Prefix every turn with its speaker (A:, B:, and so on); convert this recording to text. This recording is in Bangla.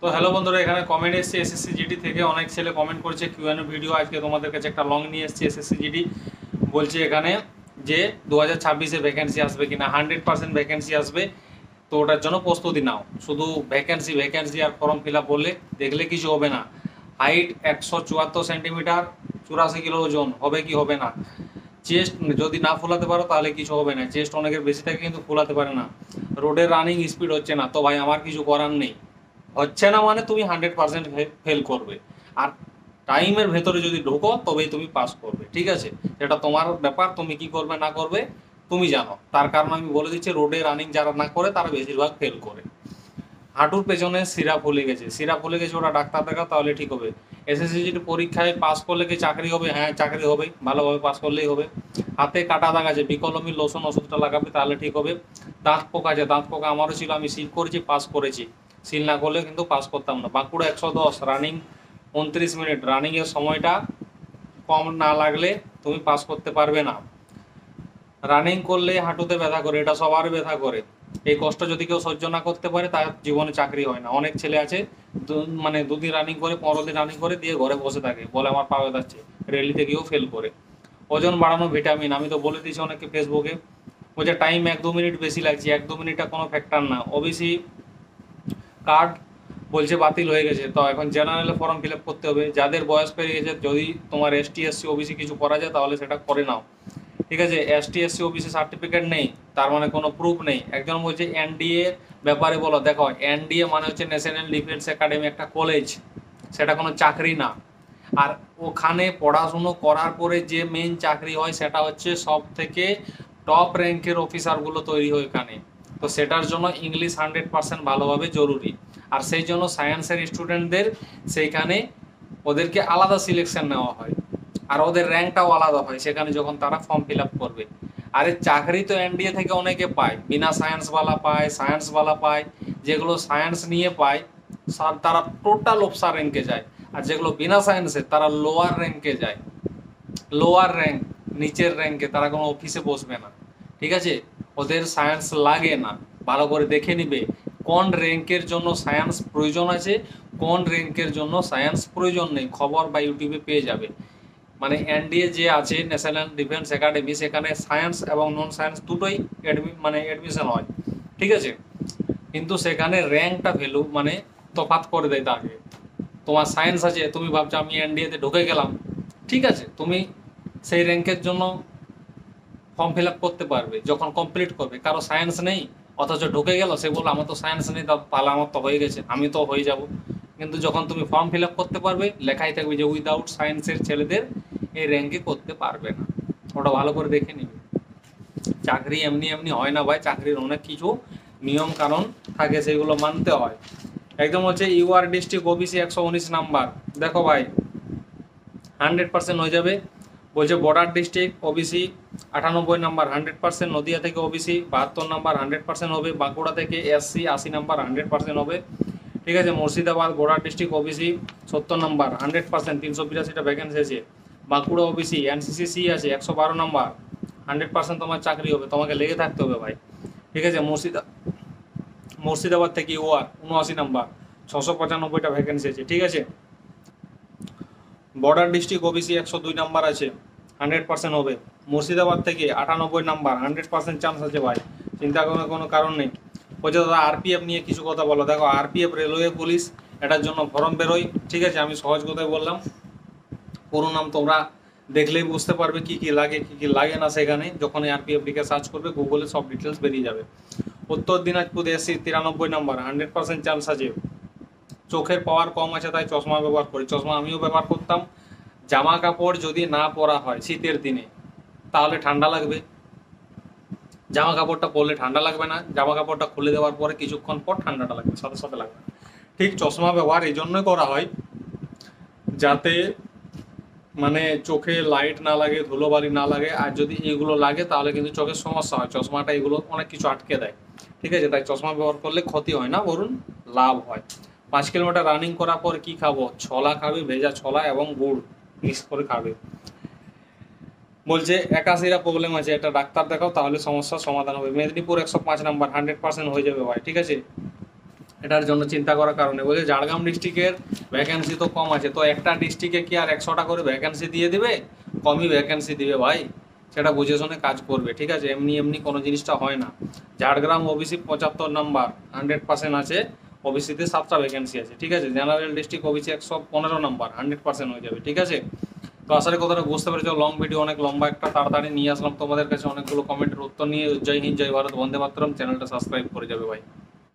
A: তো হ্যালো বন্ধুরা, এখানে কমেন্ট এসছে এসএসসি জিডি থেকে। অনেক ছেলে কমেন্ট করছে কিউএনএ ভিডিও। আজকে তোমাদের কাছে একটা লং নিয়ে এসেছি। এসএসসি জিডি বলছে এখানে যে 2026-এ ভ্যাকেন্সি আসবে কিনা। 100% ভ্যাকেন্সি আসবে, তো ওটার জন্য প্রস্তুতি নাও। শুধু ভ্যাকেন্সি ভ্যাকেন্সি আর ফর্ম ফিল আপ বললে দেখলে কিছু হবে না। হাইট 174 সেন্টিমিটার, 84 কিলো ওজন, হবে কি হবে না। চেস্ট যদি না ফোলাতে পারো তাহলে কিছু হবে না। চেস্ট অনেকের বেশি থাকে কিন্তু ফোলাতে পারে না। রোডের রানিং স্পিড হচ্ছে না, তো ভাই আমার কিছু করার নেই। হচ্ছে না মানে তুমি 100% ফেল করবে। আর টাইমের ভেতরে যদি ঢোকো তবেই তুমি পাস করবে, ঠিক আছে। এটা তোমার ব্যাপার, তুমি কি করবে না করবে তুমি জানো। তার কারণ আমি বলে দিচ্ছি, রোডে রানিং যারা না করে তারা বেশিরভাগ ফেল করে। হাঁটুর পেছনে শিরা ফুলে গেছে, শিরা ফুলে গেছে, ওটা ডাক্তার দেখা তাহলে ঠিক হবে। এসএসসি পরীক্ষায় পাস করলে কি চাকরি হবে? হ্যাঁ, চাকরি হবে, ভালোভাবে পাস করলেই হবে। হাতে কাটা দাগ আছে, বিকলমি লোশন ওষুধটা লাগাবে তাহলে ঠিক হবে। দাঁত পোকা আছে, দাঁত পোকা আমারও ছিল, আমি সিল করেছি, পাস করেছি। সিল না করলে কিন্তু পাস করতাম না। Bankura 110, running 29 minute. রানিংয়ের সময়টা কম না লাগলে তুমি পাস করতে পারবে না। রানিং করলে হাঁটুতে ব্যথা করে, এটা সবার ব্যথা করে। এই কষ্ট যদি কেউ সহ্য না করতে পারে তার জীবনে চাকরি হয় না। অনেক ছেলে আছে মানে 2 দিন রানিং করে, 15 দিন রানিং করে দিয়ে ঘরে বসে থাকে, বলে আমার পা ব্যথাচ্ছে। র্যালিতে গিয়েও ফেল করে। ওজন বাড়ানো ভিটামিন আমি তো বলে দিয়েছি অনেকে ফেসবুকে। বলছে টাইম 1-2 মিনিট বেশি লাগছে, 1-2 মিনিটটা কোনো ফ্যাক্টর না। ওবিসি কার্ড বলছে বাতিল হয়ে গেছে, তো এখন জেনারেলে ফর্ম ফিল আপ করতে হবে। যাদের বয়স পেরিয়ে গেছে, যদি তোমার এসটি এসসি ওবিসি কিছু করা যায় তাহলে সেটা করে নাও, ঠিক আছে। এসটি এসসি ওবিসি সার্টিফিকেট নেই তার মানে কোনো প্রুফ নেই। একজন বলছে এনডিএ ব্যাপারে বলো, দেখো এনডিএ মানে হচ্ছে ন্যাশনাল ডিফেন্স একাডেমি, একটা কলেজ, সেটা কোনো চাকরি না। আর ওখানে পড়াশুনো করার পরে যে মেন চাকরি হয় সেটা হচ্ছে সব থেকে টপ র্যাঙ্কের অফিসারগুলো তৈরি হয় ওখানে। তো সেটার জন্য ইংলিশ 100% ভালোভাবে জরুরি। আর সেই জন্য সায়েন্সের স্টুডেন্টদের সেইখানে ওদেরকে আলাদা সিলেকশন নেওয়া হয়, আর ওদের র্যাঙ্কটাও আলাদা হয় সেখানে যখন তারা ফর্ম ফিল আপ করবে। আরে চাকরি তো এনডিএ থেকে অনেকে পায়, বিনা সায়েন্সওয়ালা পায়, সায়েন্সওয়ালা পায়। যেগুলো সায়েন্স নিয়ে পায় তারা টোটাল অফিসার র্যাঙ্কে যায়। আর যেগুলো বিনা সায়েন্সের তারা লোয়ার র্যাঙ্কে যায়। লোয়ার র্যাঙ্ক, নিচের র্যাঙ্কে, তারা কোনো অফিসে বসবে না, ঠিক আছে। ওদের সায়েন্স লাগে না। ভালো করে দেখে নিবে কোন র্যাঙ্কের জন্য সায়েন্স প্রয়োজন আছে, কোন র্যাঙ্কের জন্য সায়েন্স প্রয়োজন নেই। খবর বা ইউটিউবে পেয়ে যাবে। মানে এনডিএ যে আছে ন্যাশনাল ডিফেন্স একাডেমি, সেখানে সায়েন্স এবং নন সায়েন্স দুটোই মানে অ্যাডমিশন হয়, ঠিক আছে। কিন্তু সেখানে র্যাঙ্কটা ভ্যালু মানে তফাৎ করে দেয় তাকে। তোমার সায়েন্স আছে, তুমি ভাবছো আমি এনডিএতে ঢুকে গেলাম, ঠিক আছে, তুমি সেই র্যাঙ্কের জন্য ফর্ম ফিল আপ করতে পারবে যখন কমপ্লিট করবে। কারো সায়েন্স নেই অথচ ঢুকে গেল, সে বললো আমার তো সায়েন্স নেই, তাহলে আমার তো হয়ে গেছে, আমি তো হয়ে যাব। কিন্তু যখন তুমি ফর্ম ফিল আপ করতে পারবে লেখাই থাকবে যে উইদাউট সায়েন্সের ছেলেদের এই র্যাঙ্কে করতে পারবে না। ওটা ভালো করে দেখে নিবে। চাকরি এমনি এমনি হয় না ভাই, চাকরির অনেক কিছু নিয়ম কানুন থাকে, সেগুলো মানতে হয়। একদম হচ্ছে ইউআর ডিস্ট্রিক্ট ওবিসি 119 নাম্বার। দেখো ভাই 100% হয়ে যাবে। বলছে border district OBC 98 number, 100%। Nadia থেকে ওবিসি 72 নাম্বার, 100% হবে। বাঁকুড়া থেকে এসসি 80 নাম্বার, 100% হবে, ঠিক আছে। Murshidabad border district OBC 70 number, 100%, 382টা ভ্যাকেন্সি আছে। বাঁকুড়া ওবিসি এনসিসি আছে 112 নাম্বার, 100% তোমার চাকরি হবে, তোমাকে লেগে থাকতে হবে ভাই, ঠিক আছে। মুর্শিদাবাদ থেকে ইউআর 79 নাম্বার, 695টা ভ্যাকেন্সি আছে, ঠিক আছে। বর্ডার ডিস্ট্রিক্ট ওবিসি 102 নাম্বার আছে, 100% হবে। মুর্শিদাবাদ থেকে 98 নাম্বার, 100% চান্স আছে ভাই, চিন্তা করার কোনো কারণ নেই। বলছে দাদা আরপিএফ নিয়ে কিছু কথা বলো। দেখো আরপিএফ রেলওয়ে পুলিশ, এটার জন্য ফর্ম বেরোয়, ঠিক আছে। আমি সহজ কথায় বললাম, পুরো নাম তোমরা দেখলেই বুঝতে পারবে কি কি লাগে কি কি লাগে না। সেখানে যখন আরপিএফ লিখে সার্চ করবে গুগলে সব ডিটেলস বেরিয়ে যাবে। উত্তর দিনাজপুর এসসি 93 নাম্বার, 100% চান্স আছে। চোখের পাওয়ার কম আছে তাই চশমা ব্যবহার করি, চশমা আমিও ব্যবহার করতাম। জামা কাপড় যদি না পরা হয় শীতের দিনে তাহলে ঠান্ডা লাগবে, জামা কাপড়টা পরলে ঠান্ডা লাগবে না। জামা কাপড়টা খুলে দেওয়ার পরে কিছুক্ষণ পর ঠান্ডাটা লাগবে, সাথে সাথে লাগবে না। ঠিক চশমা ব্যবহার এই জন্যই করা হয় যাতে মানে চোখে লাইট না লাগে, ধুলোবালি না লাগে। আর যদি এগুলো লাগে তাহলে কিন্তু চোখের সমস্যা হয়। চশমাটা এগুলো অনেক কিছু আটকে দেয়, ঠিক আছে। তাই চশমা ব্যবহার করলে ক্ষতি হয় না, বরং লাভ হয়। 5 কিলোমিটার রানিং করার পর কি খাবো? ছোলা খাবে, ভেজা ছোলা এবং গুড় মিক্স করে খাবে। বলছে একাশিরা প্রবলেম আছে, একটা ডাক্তার দেখাও তাহলে সমস্যার সমাধান হবে। মেদিনীপুর 105 নাম্বার, 100% হয়ে যাবে ভাই, ঠিক আছে। এটার জন্য চিন্তা করার কারণে বলছে ঝাড়গ্রাম ডিস্ট্রিক্টের ভ্যাকেন্সি তো কম আছে, তো একটা ডিস্ট্রিক্টে কি আর 100টা করে ভ্যাকেন্সি দিয়ে দিবে? কমই ভ্যাকেন্সি দিবে ভাই, সেটা বুঝে শুনে কাজ করবে, ঠিক আছে? এমনি এমনি কোনো জিনিসটা হয় না। ঝাড়গ্রাম ওবিসি 75 নাম্বার 100% আছে, ওবিসিতে 7টা ভ্যাকেন্সি আছে, ঠিক আছে? জেনারেল ডিস্ট্রিক্ট ওবিসি 115 নাম্বার 100% হয়ে যাবে, ঠিক আছে? তো আসলে কথাটা বুঝতে পেরেছো, লং ভিডিও অনেক লম্বা একটা, তাড়াতাড়ি নিয়ে আসলাম তোমাদের কাছে অনেকগুলো কমেন্টের উত্তর নিয়ে। জয় হিন্দ, জয় ভারত, বন্দে মাতরম। চ্যানেলটা সাবস্ক্রাইব করে যাবে ভাই।